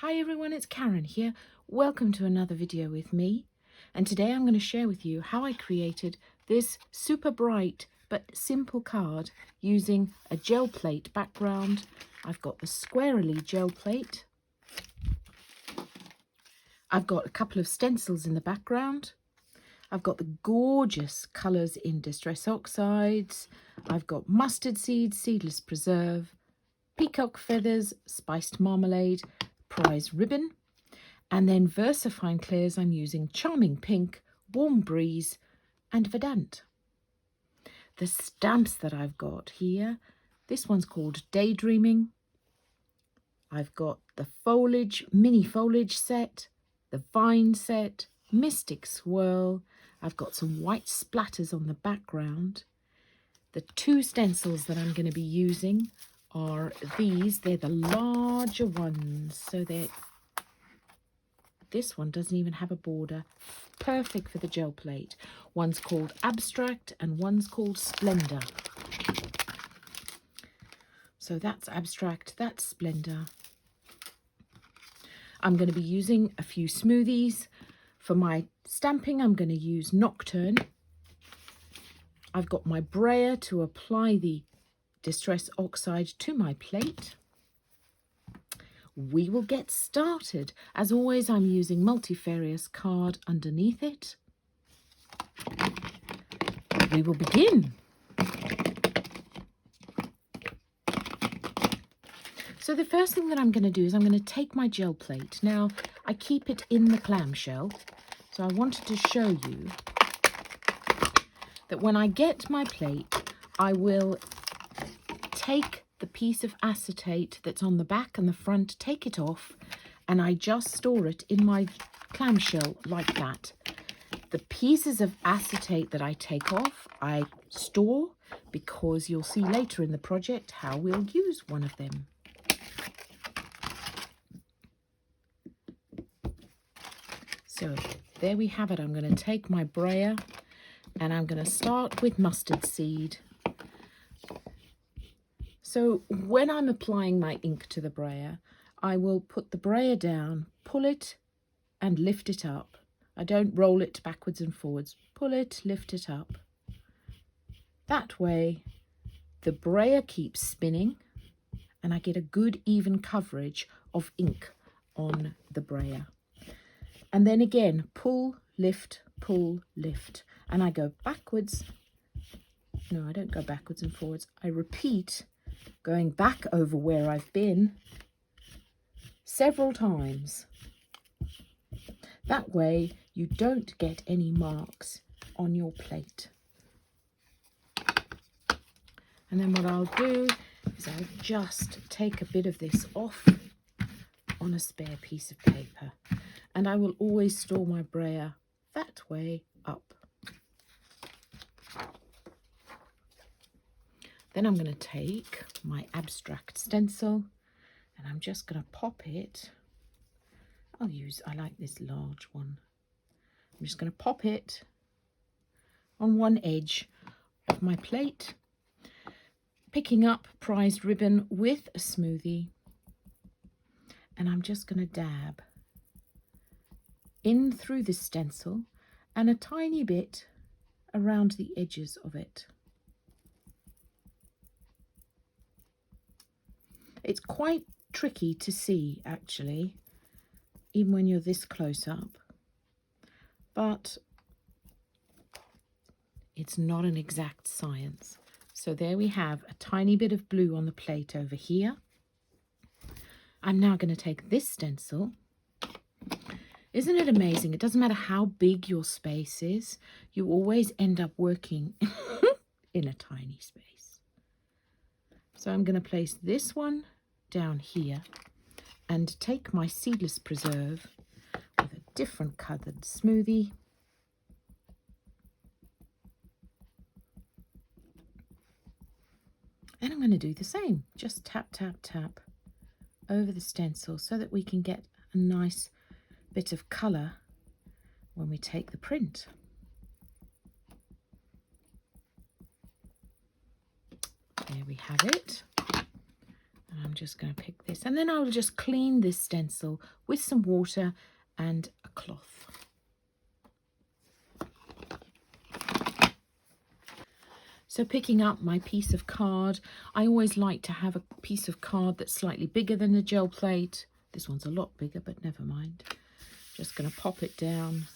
Hi everyone, it's Karen here. Welcome to another video with me. And today I'm going to share with you how I created this super bright but simple card using a gel plate background. I've got the squarely gel plate. I've got a couple of stencils in the background. I've got the gorgeous colours in Distress Oxides. I've got mustard seeds, seedless preserve, peacock feathers, spiced marmalade, prize ribbon, and then Versafine Clairs I'm using Charming Pink, Warm Breeze and Verdant. The stamps that I've got here, this one's called Daydreaming. I've got the foliage, mini foliage set, the vine set, Mystic Swirl. I've got some white splatters on the background. The two stencils that I'm going to be using are these. They're the larger ones, so this one doesn't even have a border. Perfect for the gel plate. One's called Abstract and one's called Splendor. So that's Abstract, that's Splendor. I'm going to be using a few smoothies. For my stamping, I'm going to use Nocturne. I've got my brayer to apply the Distress Oxide to my plate. We will get started. As always, I'm using multifarious card underneath it. We will begin. So the first thing that I'm going to do is I'm going to take my gel plate. Now, I keep it in the clamshell, so I wanted to show you that when I get my plate, I will take the piece of acetate that's on the back and the front, take it off, and I just store it in my clamshell like that. The pieces of acetate that I take off, I store because you'll see later in the project how we'll use one of them. So there we have it. I'm going to take my brayer and I'm going to start with mustard seed. So when I'm applying my ink to the brayer, I will put the brayer down, pull it and lift it up. I don't roll it backwards and forwards. Pull it, lift it up. That way the brayer keeps spinning and I get a good even coverage of ink on the brayer. And then again, pull, lift, and I go backwards. No, I don't go backwards and forwards. I repeat, going back over where I've been several times. That way you don't get any marks on your plate. And then what I'll do is I'll just take a bit of this off on a spare piece of paper. And I will always store my brayer that way up. Then I'm going to take my Abstract stencil and I'm just going to pop it. I like this large one. I'm just going to pop it on one edge of my plate, picking up prized ribbon with a smoothie. And I'm just going to dab in through the stencil and a tiny bit around the edges of it. It's quite tricky to see actually, even when you're this close up, but it's not an exact science. So there we have a tiny bit of blue on the plate over here. I'm now going to take this stencil. Isn't it amazing? It doesn't matter how big your space is, you always end up working in a tiny space. So I'm going to place this one down here and take my seedless preserve with a different coloured smoothie. And I'm going to do the same. Just tap, tap, tap over the stencil so that we can get a nice bit of colour when we take the print. There we have it. And I'm just going to pick this, and then I will just clean this stencil with some water and a cloth. So picking up my piece of card, I always like to have a piece of card that's slightly bigger than the gel plate. This one's a lot bigger, but never mind. Just going to pop it down.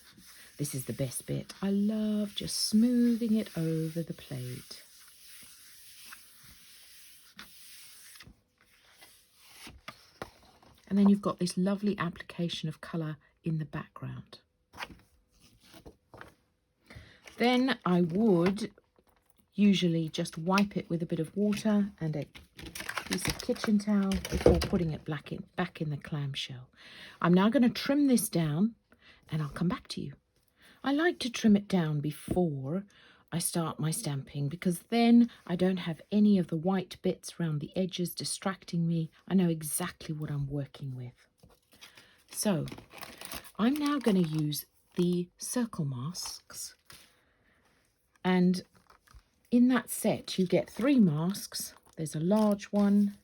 This is the best bit. I love just smoothing it over the plate. And then you've got this lovely application of colour in the background. Then I would usually just wipe it with a bit of water and a piece of kitchen towel before putting it back in the clamshell. I'm now going to trim this down and I'll come back to you. I like to trim it down before I start my stamping because then I don't have any of the white bits around the edges distracting me. I know exactly what I'm working with. So I'm now going to use the circle masks, and in that set you get 3 masks. There's a large one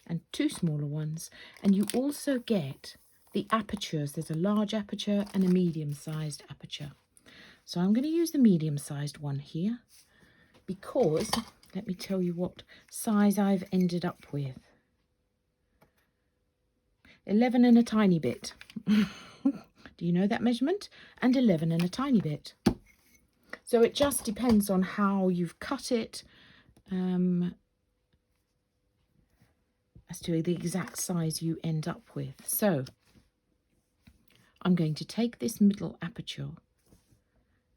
and 2 smaller ones, and you also get the apertures. There's a large aperture and a medium-sized aperture. So I'm going to use the medium-sized one here because, let me tell you what size I've ended up with. 11 and a tiny bit. Do you know that measurement? And 11 and a tiny bit. So it just depends on how you've cut it as to the exact size you end up with. So I'm going to take this middle aperture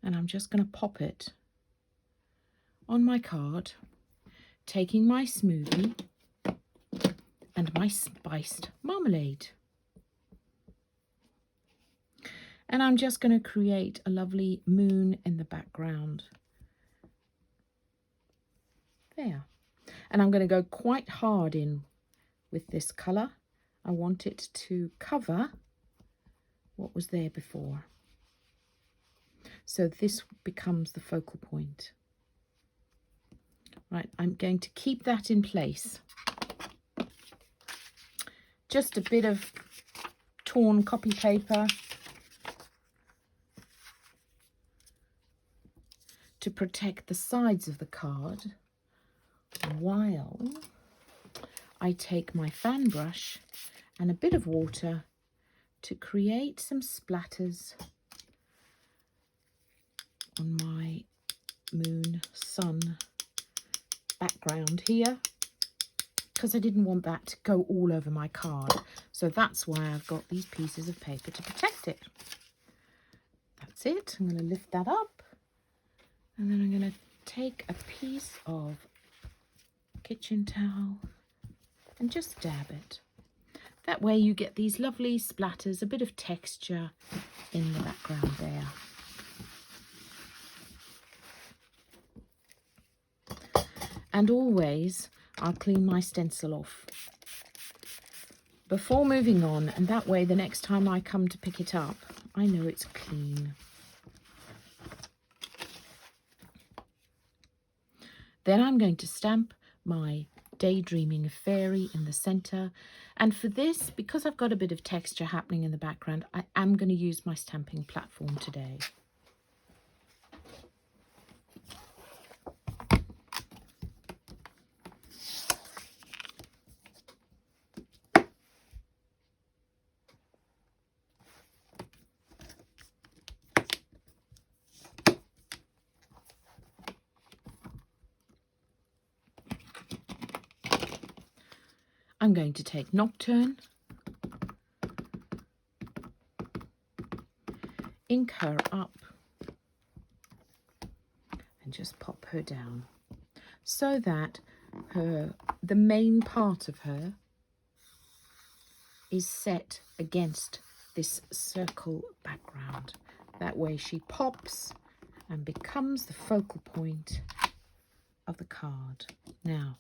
and I'm just going to pop it on my card, taking my smoothie and my spiced marmalade. And I'm just going to create a lovely moon in the background. There. And I'm going to go quite hard in with this colour. I want it to cover what was there before. So this becomes the focal point. Right, I'm going to keep that in place. Just a bit of torn copy paper to protect the sides of the card while I take my fan brush and a bit of water to create some splatters on my moon sun background here, because I didn't want that to go all over my card. So that's why I've got these pieces of paper to protect it. That's it. I'm going to lift that up, and then I'm going to take a piece of kitchen towel and just dab it. That way you get these lovely splatters, a bit of texture in the background there. And always I'll clean my stencil off before moving on, and that way the next time I come to pick it up, I know it's clean. Then I'm going to stamp my Daydreaming Fairy in the centre, and for this, because I've got a bit of texture happening in the background, I am going to use my stamping platform today. I'm going to take Nocturne, ink her up, and just pop her down so that the main part of her is set against this circle background. That way she pops and becomes the focal point of the card. Now,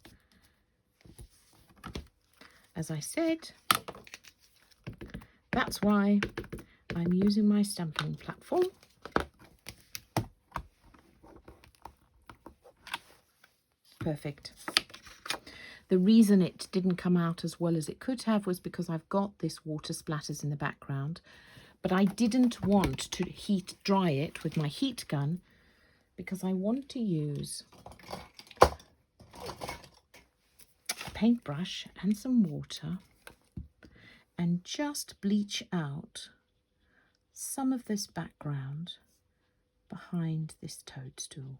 as I said, that's why I'm using my stamping platform. Perfect. The reason it didn't come out as well as it could have was because I've got this water splatters in the background, but I didn't want to heat dry it with my heat gun because I want to use a paintbrush and some water and just bleach out some of this background behind this toadstool.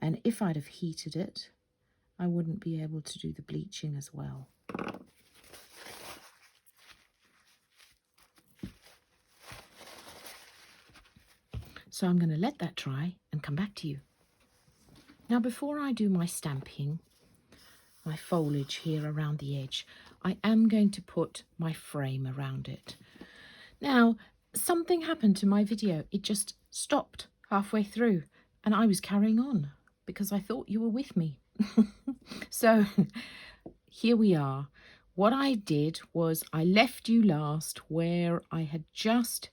And if I'd have heated it, I wouldn't be able to do the bleaching as well. So I'm going to let that dry and come back to you. Now, before I do my stamping, my foliage here around the edge, I am going to put my frame around it. Now, something happened to my video. It just stopped halfway through and I was carrying on because I thought you were with me. So here we are. What I did was I left you last where I had just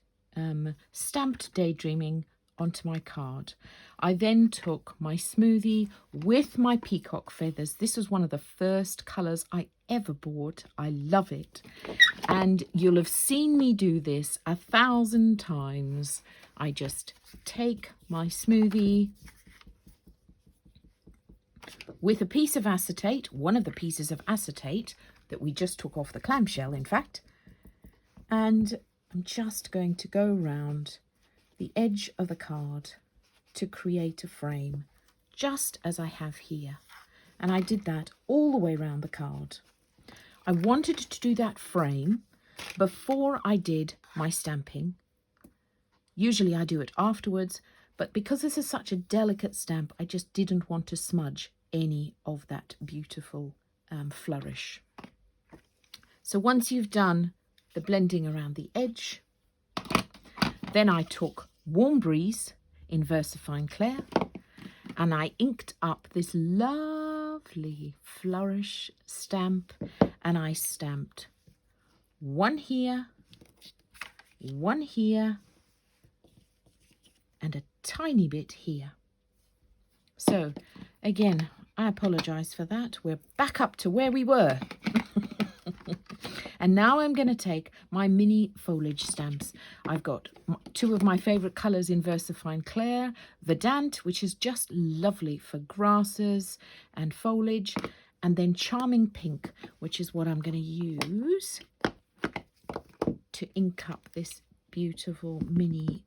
stamped Daydreaming onto my card. I then took my smoothie with my peacock feathers. This was one of the first colours I ever bought. I love it. And you'll have seen me do this 1,000 times. I just take my smoothie with a piece of acetate, one of the pieces of acetate that we just took off the clamshell, in fact, and I'm just going to go around the edge of the card to create a frame, just as I have here. And I did that all the way around the card. I wanted to do that frame before I did my stamping. Usually I do it afterwards, but because this is such a delicate stamp, I just didn't want to smudge any of that beautiful flourish. So once you've done the blending around the edge, then I took Warm Breeze in Versafine Clair and I inked up this lovely flourish stamp, and I stamped one here, and a tiny bit here. So again, I apologize for that. We're back up to where we were. And now I'm going to take my mini foliage stamps. I've got two of my favorite colors in Versafine Clair, Verdant, which is just lovely for grasses and foliage, and then Charming Pink, which is what I'm going to use to ink up this beautiful mini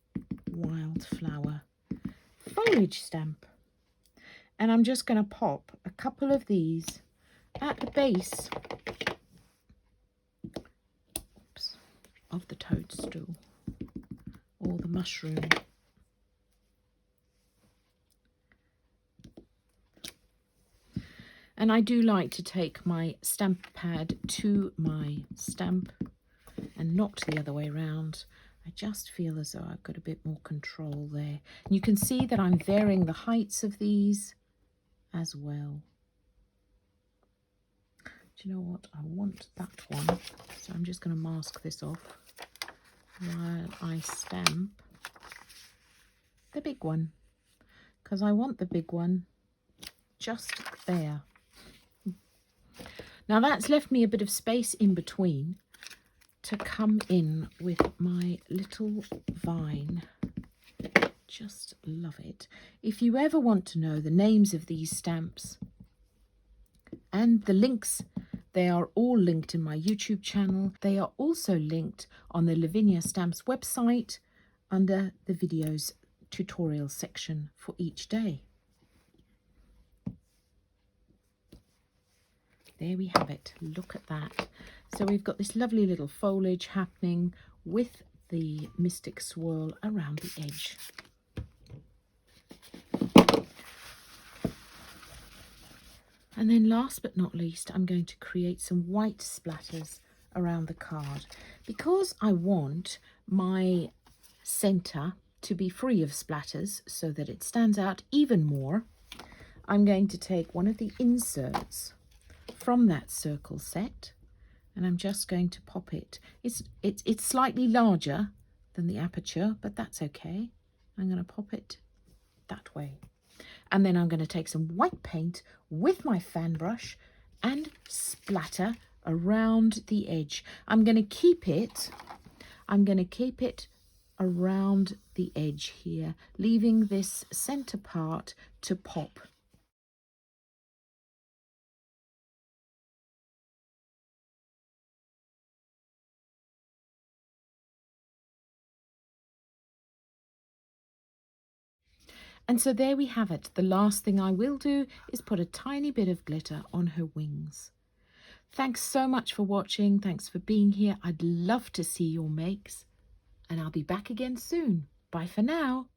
wildflower foliage stamp. And I'm just going to pop a couple of these at the base of the toadstool or the mushroom. And I do like to take my stamp pad to my stamp and not the other way around. I just feel as though I've got a bit more control there. And you can see that I'm varying the heights of these as well. Do you know what? I want that one. So I'm just going to mask this off while I stamp the big one, because I want the big one just there. Now that's left me a bit of space in between to come in with my little vine. Just love it. If you ever want to know the names of these stamps and the links, they are all linked in my YouTube channel. They are also linked on the Lavinia Stamps website under the videos tutorial section for each day. There we have it. Look at that. So we've got this lovely little foliage happening with the Mystic Swirl around the edge. And then last but not least, I'm going to create some white splatters around the card. Because I want my centre to be free of splatters so that it stands out even more, I'm going to take one of the inserts from that circle set and I'm just going to pop it. It's slightly larger than the aperture, but that's okay. I'm going to pop it that way. And then I'm going to take some white paint with my fan brush and splatter around the edge. I'm going to keep it around the edge here, leaving this center part to pop. And so there we have it. The last thing I will do is put a tiny bit of glitter on her wings. Thanks so much for watching. Thanks for being here. I'd love to see your makes. And I'll be back again soon. Bye for now.